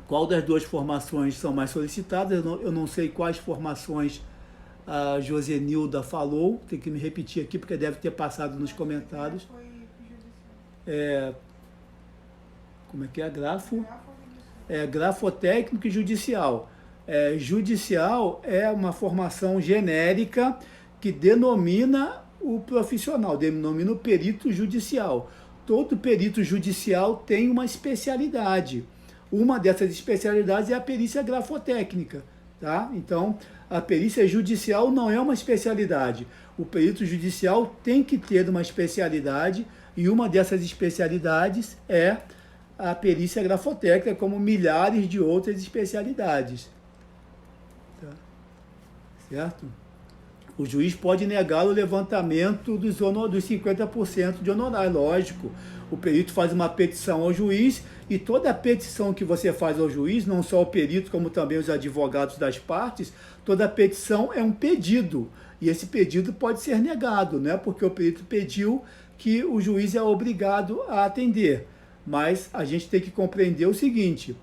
Qual das duas formações são mais solicitadas? Eu não sei quais formações a Josenilda falou, tem que me repetir aqui, porque deve ter passado nos comentários. Como é que é? Grafotécnico e judicial. Judicial é uma formação genérica que denomina o profissional, denomina o perito judicial. Todo perito judicial tem uma especialidade. Uma dessas especialidades é a perícia grafotécnica. tá? Então, a perícia judicial não é uma especialidade. O perito judicial tem que ter uma especialidade, e uma dessas especialidades é a perícia grafotécnica, como milhares de outras especialidades. Tá? Certo? O juiz pode negar o levantamento dos 50% de honorário, lógico. O perito faz uma petição ao juiz, e toda a petição que você faz ao juiz, não só o perito, como também os advogados das partes, toda a petição é um pedido. E esse pedido pode ser negado, não é porque o perito pediu que o juiz é obrigado a atender. Mas a gente tem que compreender o seguinte: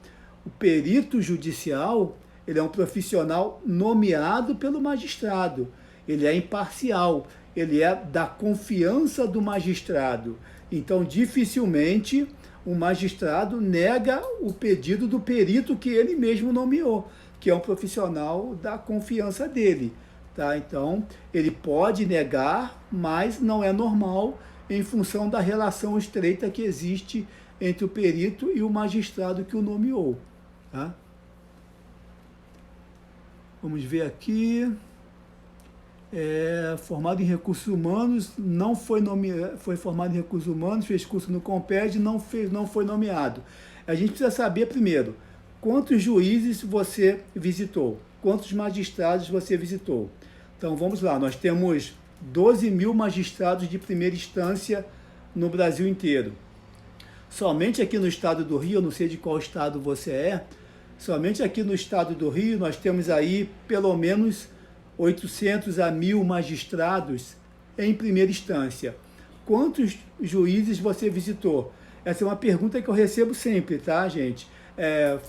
o perito judicial, ele é um profissional nomeado pelo magistrado. Ele é imparcial, ele é da confiança do magistrado. Então, dificilmente, o magistrado nega o pedido do perito que ele mesmo nomeou, que é um profissional da confiança dele. Tá? Então, ele pode negar, mas não é normal em função da relação estreita que existe entre o perito e o magistrado que o nomeou. Tá? Vamos ver aqui. Formado em recursos humanos, não foi nomeado, foi formado em recursos humanos, fez curso no Comped, não foi nomeado. A gente precisa saber primeiro, quantos juízes você visitou, quantos magistrados você visitou. Então vamos lá, nós temos 12 mil magistrados de primeira instância no Brasil inteiro. Somente aqui no estado do Rio, eu não sei de qual estado você é, somente aqui no estado do Rio nós temos aí pelo menos 800 a 1.000 magistrados em primeira instância. Quantos juízes você visitou? Essa é uma pergunta que eu recebo sempre, tá, gente?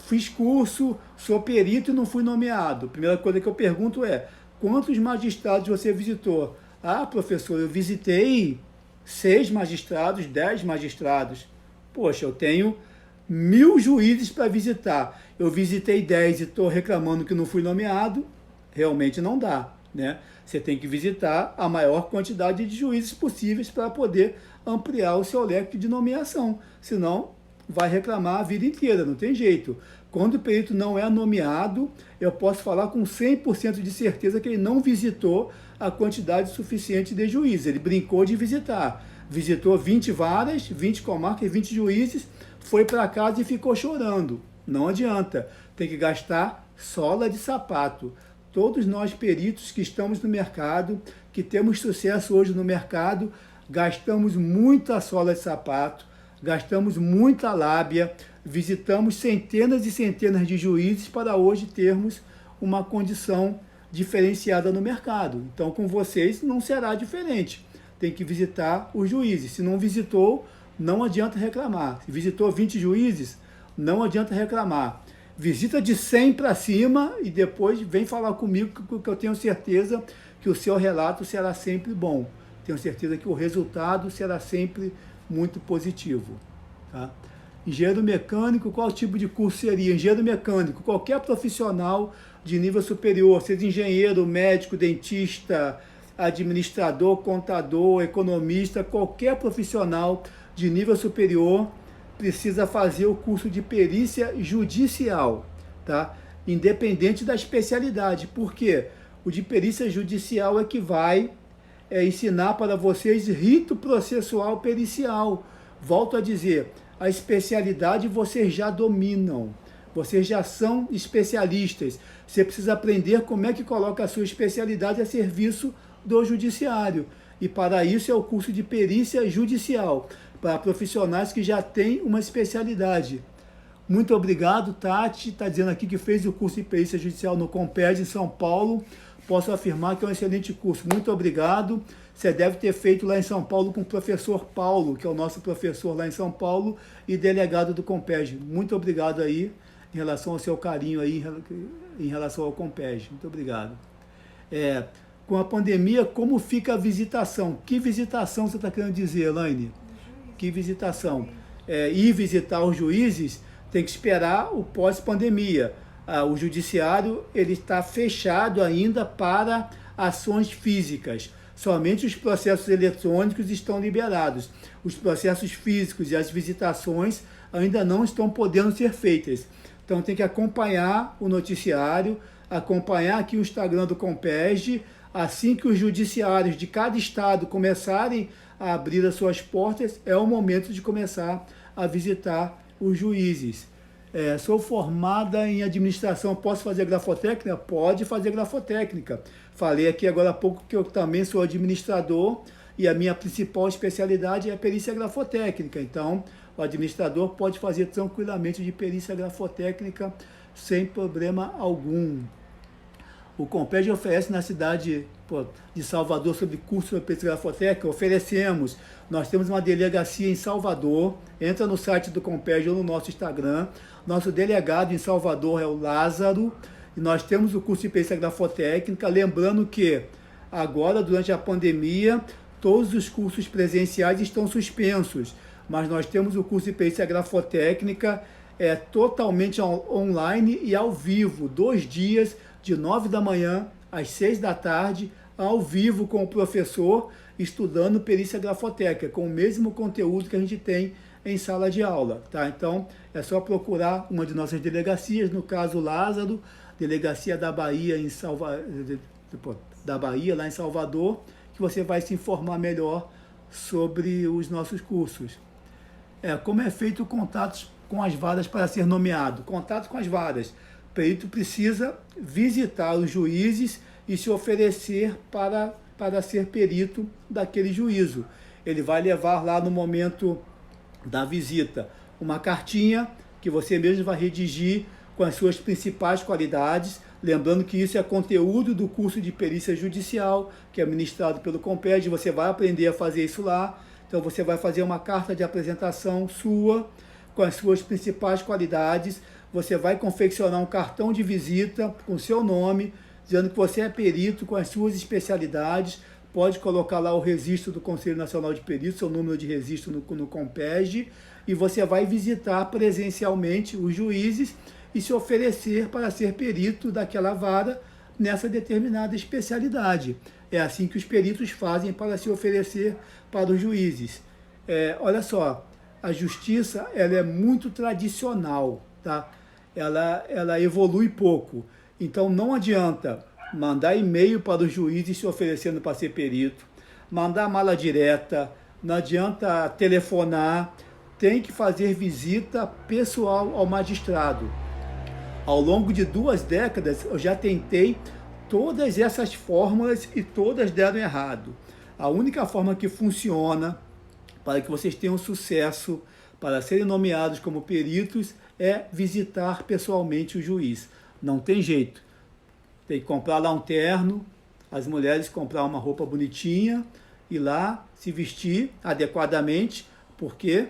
Fiz curso, sou perito e não fui nomeado. A primeira coisa que eu pergunto é, quantos magistrados você visitou? Ah, professor, eu visitei 6 magistrados, 10 magistrados. Poxa, eu tenho 1.000 juízes para visitar. Eu visitei 10 e estou reclamando que não fui nomeado. Realmente não dá, né? Você tem que visitar a maior quantidade de juízes possíveis para poder ampliar o seu leque de nomeação. Senão, vai reclamar a vida inteira, não tem jeito. Quando o perito não é nomeado, eu posso falar com 100% de certeza que ele não visitou a quantidade suficiente de juízes. Ele brincou de visitar. Visitou 20 varas, 20 comarcas, 20 juízes, foi para casa e ficou chorando. Não adianta. Tem que gastar sola de sapato. Todos nós peritos que estamos no mercado, que temos sucesso hoje no mercado, gastamos muita sola de sapato, gastamos muita lábia, visitamos centenas e centenas de juízes para hoje termos uma condição diferenciada no mercado. Então, com vocês não será diferente. Tem que visitar os juízes. Se não visitou, não adianta reclamar. Se visitou 20 juízes, não adianta reclamar. Visita de 100 para cima e depois vem falar comigo, que eu tenho certeza que o seu relato será sempre bom. Tenho certeza que o resultado será sempre muito positivo. Tá? Engenheiro mecânico, qual tipo de curso seria? Engenheiro mecânico, qualquer profissional de nível superior, seja engenheiro, médico, dentista, administrador, contador, economista, qualquer profissional de nível superior precisa fazer o curso de perícia judicial, tá? Independente da especialidade. Por quê? O de perícia judicial é que vai ensinar para vocês rito processual pericial. Volto a dizer, a especialidade vocês já dominam. Vocês já são especialistas. Você precisa aprender como é que coloca a sua especialidade a serviço do judiciário. E para isso é o curso de perícia judicial, para profissionais que já têm uma especialidade. Muito obrigado, Tati. Está dizendo aqui que fez o curso de perícia judicial no Comped em São Paulo. Posso afirmar que é um excelente curso. Muito obrigado. Você deve ter feito lá em São Paulo com o professor Paulo, que é o nosso professor lá em São Paulo e delegado do Comped. Muito obrigado aí em relação ao seu carinho aí em relação ao Comped. Muito obrigado. Com a pandemia, como fica a visitação? Que visitação você está querendo dizer, Elaine? Que visitação? Ir visitar os juízes tem que esperar o pós-pandemia. O judiciário ele está fechado ainda para ações físicas. Somente os processos eletrônicos estão liberados. Os processos físicos e as visitações ainda não estão podendo ser feitas. Então tem que acompanhar o noticiário, acompanhar aqui o Instagram do Compeg. Assim que os judiciários de cada estado começarem a abrir as suas portas, é o momento de começar a visitar os juízes. Sou formada em administração, posso fazer grafotécnica? Pode fazer grafotécnica. Falei aqui agora há pouco que eu também sou administrador e a minha principal especialidade é a perícia grafotécnica. Então, o administrador pode fazer tranquilamente de perícia grafotécnica sem problema algum. O Compeg oferece na cidade de Salvador sobre curso de perícia grafotécnica, oferecemos. Nós temos uma delegacia em Salvador, entra no site do Compeg ou no nosso Instagram. Nosso delegado em Salvador é o Lázaro, e nós temos o curso de perícia grafotécnica, lembrando que agora, durante a pandemia, todos os cursos presenciais estão suspensos, mas nós temos o curso de perícia grafotécnica totalmente online e ao vivo, 2 dias, de 9 da manhã às 6 da tarde, ao vivo com o professor, estudando perícia grafotécnica, com o mesmo conteúdo que a gente tem em sala de aula, tá? Então, é só procurar uma de nossas delegacias, no caso Lázaro, delegacia da Bahia, da Bahia, lá em Salvador, que você vai se informar melhor sobre os nossos cursos. Como é feito o contato com as varas para ser nomeado? Contato com as varas. O perito precisa visitar os juízes e se oferecer para ser perito daquele juízo. Ele vai levar lá no momento da visita uma cartinha que você mesmo vai redigir com as suas principais qualidades, lembrando que isso é conteúdo do curso de perícia judicial, que é ministrado pelo Compeg, você vai aprender a fazer isso lá. Então você vai fazer uma carta de apresentação sua, com as suas principais qualidades, você vai confeccionar um cartão de visita com seu nome, dizendo que você é perito com as suas especialidades, pode colocar lá o registro do Conselho Nacional de Peritos, seu número de registro no Compeg, e você vai visitar presencialmente os juízes e se oferecer para ser perito daquela vara nessa determinada especialidade. É assim que os peritos fazem para se oferecer para os juízes. Olha só, a justiça ela é muito tradicional, tá? Ela evolui pouco. Então não adianta mandar e-mail para os juízes se oferecendo para ser perito, mandar mala direta, não adianta telefonar, tem que fazer visita pessoal ao magistrado. Ao longo de 2 décadas, eu já tentei todas essas fórmulas e todas deram errado. A única forma que funciona para que vocês tenham sucesso, para serem nomeados como peritos, é visitar pessoalmente o juiz. Não tem jeito. Tem que comprar lá um terno, as mulheres comprar uma roupa bonitinha, ir lá se vestir adequadamente, porque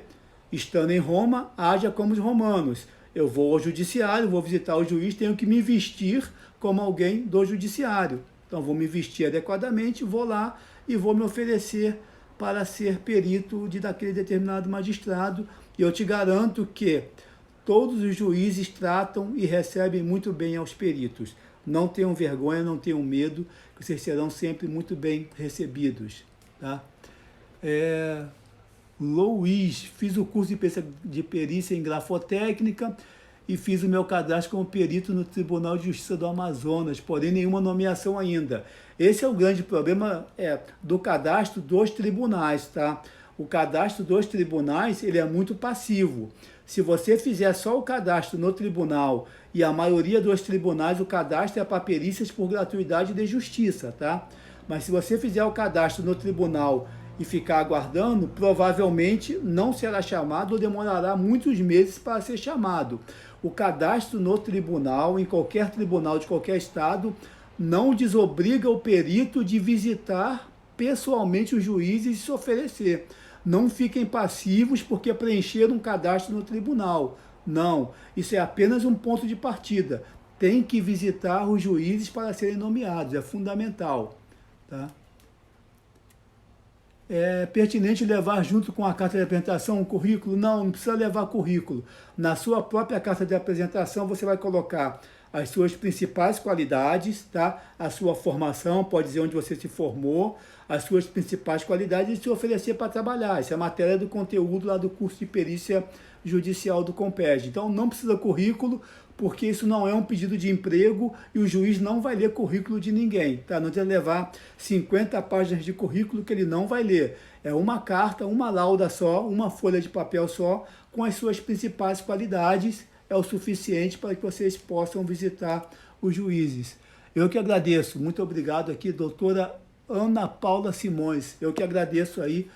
estando em Roma, haja como os romanos. Eu vou ao judiciário, vou visitar o juiz, tenho que me vestir como alguém do judiciário. Então vou me vestir adequadamente, vou lá e vou me oferecer para ser perito daquele determinado magistrado. E eu te garanto que todos os juízes tratam e recebem muito bem aos peritos. Não tenham vergonha, não tenham medo, que vocês serão sempre muito bem recebidos. Tá? Luiz, fiz o curso de perícia em grafotécnica e fiz o meu cadastro como perito no Tribunal de Justiça do Amazonas, porém nenhuma nomeação ainda. Esse é o grande problema do cadastro dos tribunais, tá? O cadastro dos tribunais, ele é muito passivo. Se você fizer só o cadastro no tribunal, e a maioria dos tribunais, o cadastro é para perícias por gratuidade de justiça, tá? Mas se você fizer o cadastro no tribunal e ficar aguardando, provavelmente não será chamado ou demorará muitos meses para ser chamado. O cadastro no tribunal, em qualquer tribunal de qualquer estado, não desobriga o perito de visitar pessoalmente os juízes e se oferecer. Não fiquem passivos porque preencheram um cadastro no tribunal. Não, isso é apenas um ponto de partida. Tem que visitar os juízes para serem nomeados, é fundamental. Tá? É pertinente levar junto com a carta de apresentação um currículo? Não, não precisa levar currículo. Na sua própria carta de apresentação você vai colocar as suas principais qualidades, tá? A sua formação, pode dizer onde você se formou, as suas principais qualidades e se oferecer para trabalhar. Isso é matéria do conteúdo lá do curso de perícia judicial do Compeg. Então não precisa currículo, porque isso não é um pedido de emprego e o juiz não vai ler currículo de ninguém, tá? Não precisa levar 50 páginas de currículo que ele não vai ler. É uma carta, uma lauda só, uma folha de papel só, com as suas principais qualidades, é o suficiente para que vocês possam visitar os juízes. Eu que agradeço, muito obrigado aqui, doutora Ana Paula Simões. Eu que agradeço aí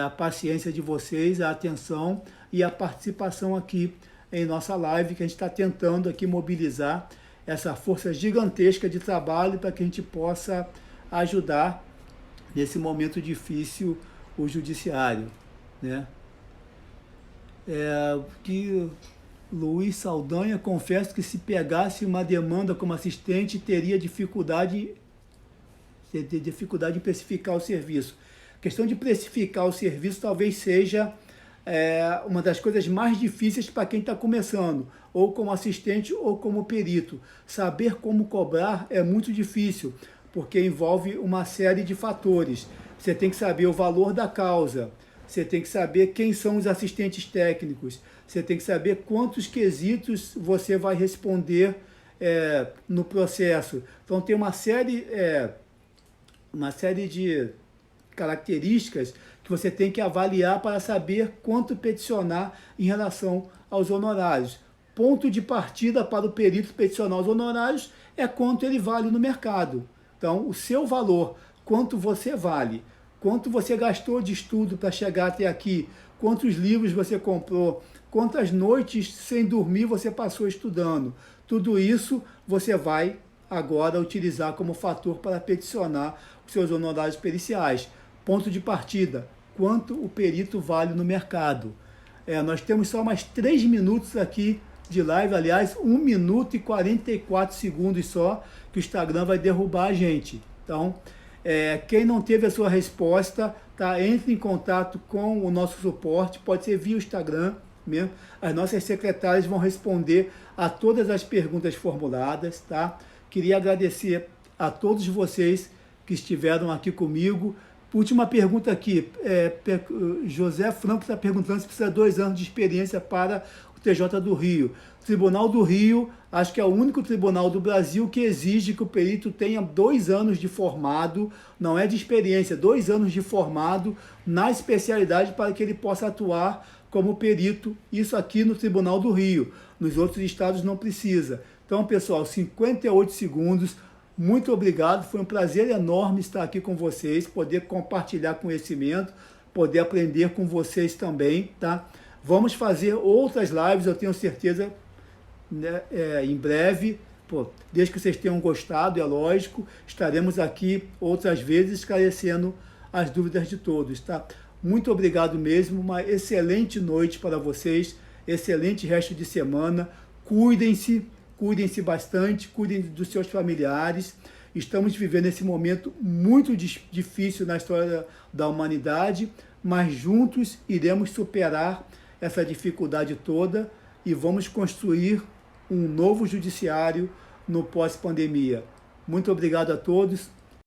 a paciência de vocês, a atenção e a participação aqui em nossa live, que a gente está tentando aqui mobilizar essa força gigantesca de trabalho para que a gente possa ajudar nesse momento difícil o judiciário, né? Que Luiz Saldanha, confesso que se pegasse uma demanda como assistente, teria dificuldade em precificar o serviço. A questão de precificar o serviço talvez seja uma das coisas mais difíceis para quem está começando, ou como assistente ou como perito. Saber como cobrar é muito difícil, porque envolve uma série de fatores. Você tem que saber o valor da causa, você tem que saber quem são os assistentes técnicos, você tem que saber quantos quesitos você vai responder no processo. Então tem uma série de características que você tem que avaliar para saber quanto peticionar em relação aos honorários. Ponto de partida para o perito peticionar os honorários é quanto ele vale no mercado. Então, o seu valor, quanto você vale, quanto você gastou de estudo para chegar até aqui, quantos livros você comprou, quantas noites sem dormir você passou estudando. Tudo isso você vai agora utilizar como fator para peticionar os seus honorários periciais. Ponto de partida, quanto o perito vale no mercado. Nós temos só mais 3 minutos aqui de live, aliás, 1 minuto e 44 segundos só, que o Instagram vai derrubar a gente. Então, quem não teve a sua resposta, tá, entre em contato com o nosso suporte, pode ser via Instagram mesmo. As nossas secretárias vão responder a todas as perguntas formuladas, tá? Queria agradecer a todos vocês que estiveram aqui comigo. Última pergunta aqui, José Franco está perguntando se precisa de 2 anos de experiência para o TJ do Rio. O Tribunal do Rio, acho que é o único tribunal do Brasil que exige que o perito tenha 2 anos de formado, não é de experiência, 2 anos de formado na especialidade para que ele possa atuar como perito, isso aqui no Tribunal do Rio. Nos outros estados não precisa. Então, pessoal, 58 segundos. Muito obrigado, foi um prazer enorme estar aqui com vocês, poder compartilhar conhecimento, poder aprender com vocês também, tá? Vamos fazer outras lives, eu tenho certeza, né, em breve, desde que vocês tenham gostado, é lógico, estaremos aqui outras vezes esclarecendo as dúvidas de todos, tá? Muito obrigado mesmo, uma excelente noite para vocês, excelente resto de semana, cuidem-se bastante, cuidem dos seus familiares. Estamos vivendo esse momento muito difícil na história da humanidade, mas juntos iremos superar essa dificuldade toda e vamos construir um novo judiciário no pós-pandemia. Muito obrigado a todos,